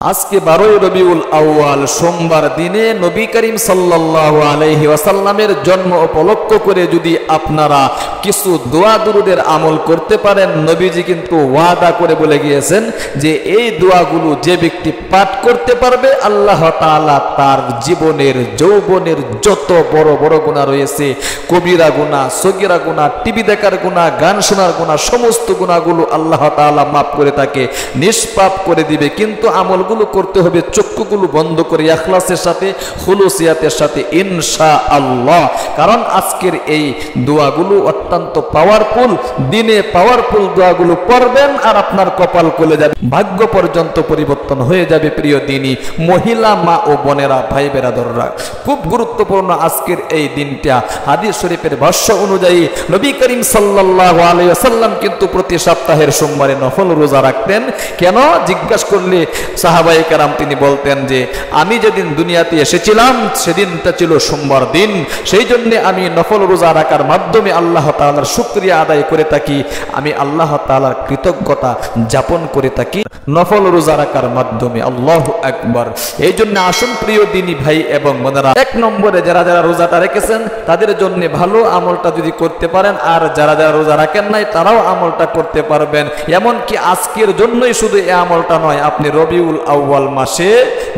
আজকে 12ই রবিউল আউয়াল সোমবার দিনে নবী করিম সাল্লাল্লাহু আলাইহি ওয়াসাল্লামের জন্ম উপলক্ষ করে যদি আপনারা কিছু দোয়া দুরুদের আমল করতে পারেন, নবীজি কিন্তু ওয়াদা করে বলে গিয়েছেন যে এই দোয়াগুলো যে ব্যক্তি পাঠ করতে পারবে আল্লাহ তাআলা তার জীবনের যৌবনের যত বড় বড় গুনাহ রয়েছে, কবিরা গুনাহ, সগীরা গুনাহ, টিভি দেখার গুনাহ, গান শোনার গুনাহ, সমস্ত গুনাহগুলো আল্লাহ তাআলা মাফ করে তাকে নিষ্পাপ করে দিবে। কিন্তু আমল গুলো করতে হবে চক্ষুগুলো বন্ধ করে ইখলাসের সাথে, খুলুসিয়াতের সাথে ইনশাআল্লাহ। কারণ আজকের এই দোয়াগুলো অত্যন্ত পাওয়ারফুল, দিনে পাওয়ারফুল দোয়াগুলো পড়বেন আর আপনার কপাল খুলে যাবে, ভাগ্য পর্যন্ত পরিবর্তন হয়ে যাবে। প্রিয় দিনী মহিলা, মা ও বোনেরা, ভাই বেরাদররা, খুব গুরুত্বপূর্ণ আজকের এই দিনটা। হাদিস শরীফের ভাষ্য অনুযায়ী নবী করিম সাল্লাল্লাহু আলাইহি ওয়াসাল্লাম কিন্তু প্রতি সপ্তাহের সোমবারে নফল রোজা রাখতেন। কেন জিজ্ঞাসা করলে সাহাবায়ে কেরাম তিনি বলতেন যে আমি যেদিন দুনিয়াতে এসেছিলাম সেদিনটা ছিল সোমবার দিন, সেই জন্য আমি নফল রোজা রাখার মাধ্যমে আল্লাহ তাআলার শুকরিয়া আদায় করে থাকি, আমি আল্লাহ তাআলার কৃতজ্ঞতা যাপন করে থাকি নফল রোজা রাখার মাধ্যমে। আল্লাহু আকবার। এই জন্য আসুন প্রিয় দিনী ভাই এবং বোনেরা, এক নম্বরে যারা যারা রোজাটা রেখেছেন তাদের জন্য ভালো, আমলটা যদি করতে পারেন, আর যারা যারা রোজা রাখেন নাই তারাও আমলটা করতে পারবেন। এমনকি আজকের জন্যই শুধু এই আমলটা নয়, আপনি রবিউল আউয়াল মাসে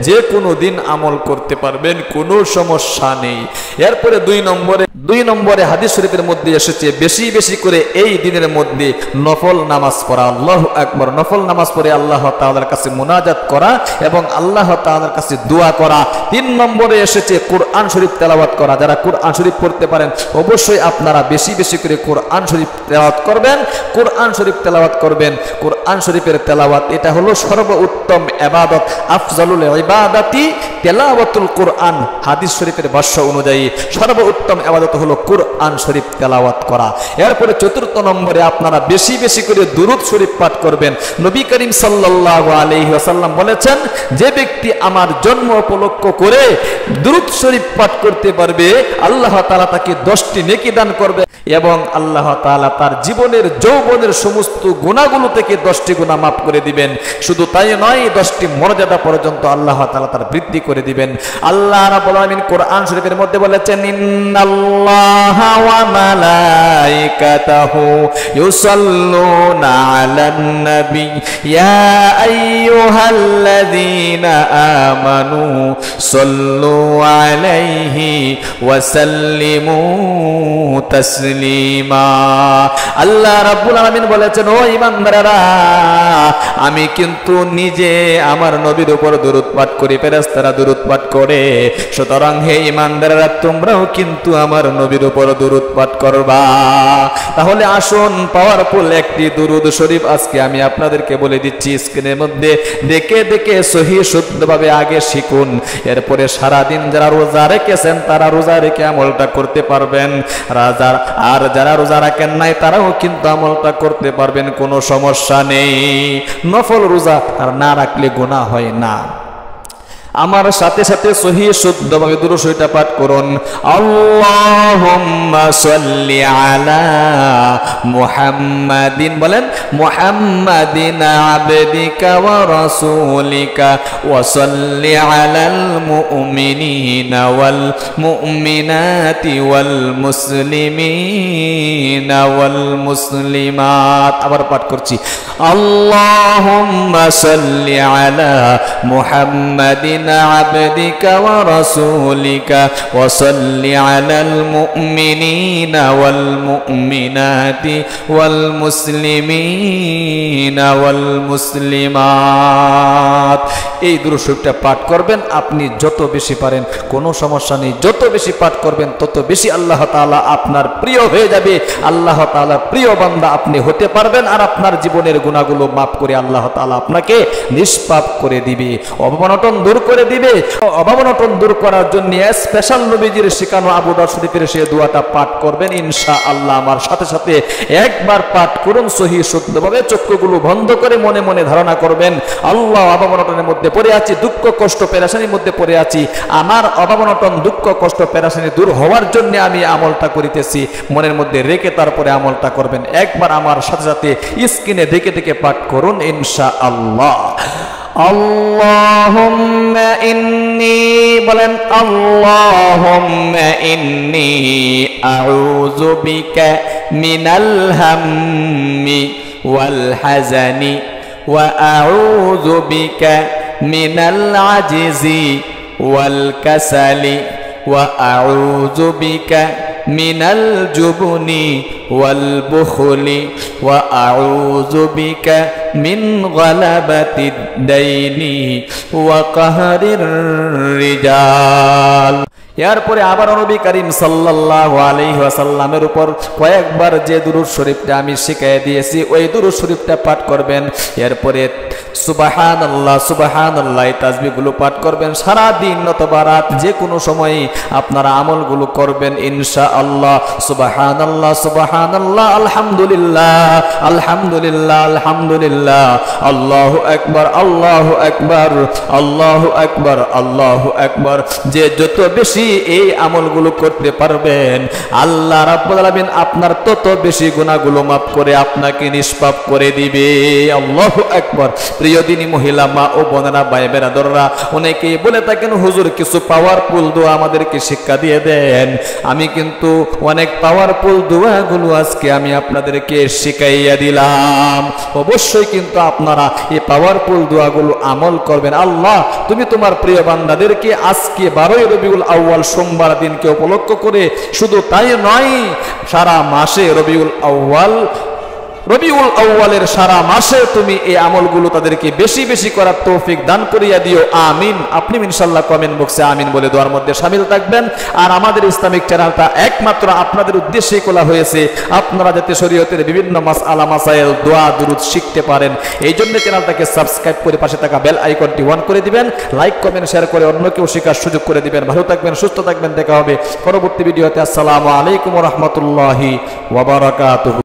যে কোনো দিন আমল করতে পারবেন, কোনো সমস্যা নেই। এরপরে দুই নম্বরে হাদিস শরীফের মধ্যে এসেছে বেশি বেশি করে এই দিনের মধ্যে নফল নামাজ পড়া। আল্লাহু আকবার। নফল নামাজ পড়ে আল্লাহ তাআলার কাছে মুনাজাত করা এবং আল্লাহ তাআলার কাছে দোয়া করা। 3 নম্বরে এসেছে কোরআন শরীফ তেলাওয়াত করা। যারা কোরআন শরীফ পড়তে পারেন অবশ্যই আপনারা বেশি বেশি করে কোরআন শরীফ তেলাওয়াত করবেন, কোরআন শরীফ তেলাওয়াত করবেন। কোরআন শরীফের তেলাওয়াত এটা হলো সর্বোত্তম ইবাদত, আফজালুল ইবাদাতি তেলাওয়াতুল কোরআন। হাদিস শরীফের ভাষ্য অনুযায়ী সর্বোত্তম ইবাদত হলো কোরআন শরীফ তেলাওয়াত করা। এরপরে 4 নম্বরে আপনারা বেশি বেশি করে দুরূদ শরীফ পাঠ করবেন। নবী করিম সাল্লাল্লাহু আলাইহি ওয়াসাল্লাম বলেছেন যে ব্যক্তি আমার জন্ম উপলক্ষ করে দুরূদ শরীফ পাঠ করতে পারবে আল্লাহ তাআলা তাকে 10টি নেকি দান করবে এবং আল্লাহ তাআলা তার জীবনের যৌবনের সমস্ত গুনাহগুলো থেকে 10টি গুনাহ মাফ করে দিবেন। শুধু তাই নয়, 10টি মর্যাদা পর্যন্ত আল্লাহ তাআলা তার বৃদ্ধি করে দিবেন। আল্লাহ রাব্বুল আলামিন কোরআন শরীফের মধ্যে বলেছেন ইন্নাল্লাহা ওয়া মালাইকাতাহু ইউসাল্লুনা আলান নবী ইয়া আইয়ুহাল্লাযীনা আমানু সাল্লু আলাইহি ওয়া সাল্লিমু তাসলিমা। আল্লাহ রাব্বুল আলামিন বলেছেন ও ঈমানদারেরা, আমি কিন্তু নিজে আমার নবীর উপর দরুদ পাঠ করি, ফেরেশতারা দরুদ পাঠ করে। সুতরাং হে ঈমানদারেরা, তোমরাও কিন্তু আমার নবীর উপর দরুদ পাঠ করবা। তাহলে আসুন পাওয়ারফুল একটি দরুদ শরীফ আজকে আমি আপনাদেরকে বলে দিচ্ছি, স্ক্রিনের মধ্যে দেখে দেখে সহিহ শুদ্ধভাবে আগে শিখুন। এরপরে সারাদিন যারা রোজা রেখেছেন তারা রোজা রেখে আমলটা করতে পারবেন, আর যারা রোজা রাখেন নাই তারাও কিন্তু আমলটা করতে পারবেন, কোনো সমস্যা নেই। নফল রোজা আর না রাখলে গুনাহ হয় না। আমার সাথে সাথে সহিহ শুদ্ধভাবে দুরূদ শরীফটা পাঠ করুন। আল্লাহুম্মা সাল্লি আলা মুহাম্মাদিন, বলেন মুহাম্মাদিন আবদিকা ওয়া রাসূলিকা ওয়া সাল্লি আলাল মুমিনিনা ওয়াল মুমিনাতি ওয়াল মুসলিমিনা ওয়াল মুসলিমাত। আবার পাঠ করছি, আল্লাহুম্মা সাল্লি আলা মুহাম্মাদিন عبدك ورسولك وصل على المؤمنين والمؤمنات والمسلمين والمسلمات। এই দুরূদ শরীফটা পাঠ করবেন, আপনি যত বেশি পারেন কোনো সমস্যা নেই, যত বেশি পাঠ করবেন তত বেশি আল্লাহ তাআলা আপনার প্রিয় হয়ে যাবে, আল্লাহ তাআলার প্রিয় বান্দা আপনি হতে পারবেন, আর আপনার জীবনের গুনাহগুলো মাফ করে আল্লাহ তাআলা আপনাকে নিষ্পাপ করে দিবে, অবনটন দূর করে দিবে। অভাবনটন দূর করার জন্য স্পেশাল নবীজির শেখানো আবু দাউদ শরীফের সেই দোয়াটা পাঠ করবেন ইনশাআল্লাহ। আমার সাথে সাথে একবার পাঠ করুন সহিহ শুদ্ধভাবে, চক্ষুগুলো বন্ধ করে মনে মনে ধারণা করবেন আল্লাহ অভাবনটনের মধ্যে পড়ে আছি, দুঃখ কষ্ট পেরেশানির মধ্যে পড়ে আছি, আমার অভাবনটন দুঃখ কষ্ট পেরেশানি দূর হওয়ার জন্য আমি আমলটা করিতেছি, মনের মধ্যে রেখে তারপরে আমলটা করবেন। একবার আমার সাথে সাথে স্ক্রিনে দেখে দেখে পাঠ করুন ইনশাআল্লাহ। আল্লাহুম্মা ইন্নী বলেন আল্লাহুম্মা ইন্নী আউযু বিকা মিনাল হাম্মি ওয়াল হাযানি ওয়া আউযু বিকা মিনাল আজিজি ওয়াল কাসালি ওয়া আউযু বিকা মিনাল জুবনি ওয়াল বুখলি ওয়া আউযু বিকা মিন গালাবাতিদ দাইনি ওয়া কাহরির রিজাল। এরপরে আবার নবী করিম সাল্লাল্লাহু আলাইহি ওয়াসাল্লামের উপর কয়েকবার যে দুরূদ শরীফটা আমি শিখিয়ে দিয়েছি ওই দুরূদ শরীফটা পাঠ করবেন। এরপরে সুবহানাল্লাহ সুবহানাল্লাহ এই তাসবিহগুলো পাঠ করবেন। সারা দিন অথবা রাত যে কোনো সময়ে আপনারা আমলগুলো করবেন ইনশাআল্লাহ। সুবহানাল্লাহ সুবহানাল্লাহ আলহামদুলিল্লাহ আলহামদুলিল্লাহ আলহামদুলিল্লাহ আল্লাহু আকবার আল্লাহু আকবার আল্লাহু আকবার আল্লাহু আকবার। যে যত বেশি এই আমলগুলো করতে পারবেন আল্লাহ রাব্বুল আলামিন আপনার তত বেশি গুনাহগুলো মাফ করে আপনাকে নিষ্পাপ করে দিবে। আল্লাহু আকবার। প্রিয় দিনী মহিলা মা ও বোনেরা ভাই বেরাদররা অনেকেই বলে থাকেন হুজুর কিছু পাওয়ারফুল দোয়া আমাদেরকে শিক্ষা দিয়ে দেন। আমি কিন্তু অনেক পাওয়ারফুল দোয়াগুলো আজকে আমি আপনাদেরকে শিখাইয়া দিলাম। অবশ্যই কিন্তু আপনারা এই পাওয়ারফুল দোয়াগুলো আমল করবেন। আল্লাহ তুমি তোমার প্রিয় বান্দাদেরকে আজকে 12 রবিউল আউয়াল সোমবার দিনকে উপলক্ষ করে শুধু তাই নয় সারা মাসে রবিউল আউয়ালের সারা মাসে তুমি এই আমলগুলো তাদেরকে বেশি বেশি করার তৌফিক দান করিয়া দিও আমিন। আপনি ইনশাআল্লাহ কমেন্ট বক্সে আমিন বলে দোয়ার মধ্যে শামিল থাকবেন। আর আমাদের ইসলামিক চ্যানেলটা একমাত্র আপনাদের উদ্দেশ্যেই খোলা হয়েছে আপনারা যাতে শরীয়তের বিভিন্ন মাসআলা মাসাইল দোয়া দুরূদ শিখতে পারেন। এই জন্য চ্যানেলটাকে সাবস্ক্রাইব করে পাশে থাকা বেল আইকনটি অন করে দিবেন। লাইক কমেন্ট শেয়ার করে অন্যকেও শেখার সুযোগ করে দিবেন। ভালো থাকবেন সুস্থ থাকবেন। দেখা হবে পরবর্তী ভিডিওতে। আসসালামু আলাইকুম ওয়া রাহমাতুল্লাহি ওয়া বারাকাতুহু।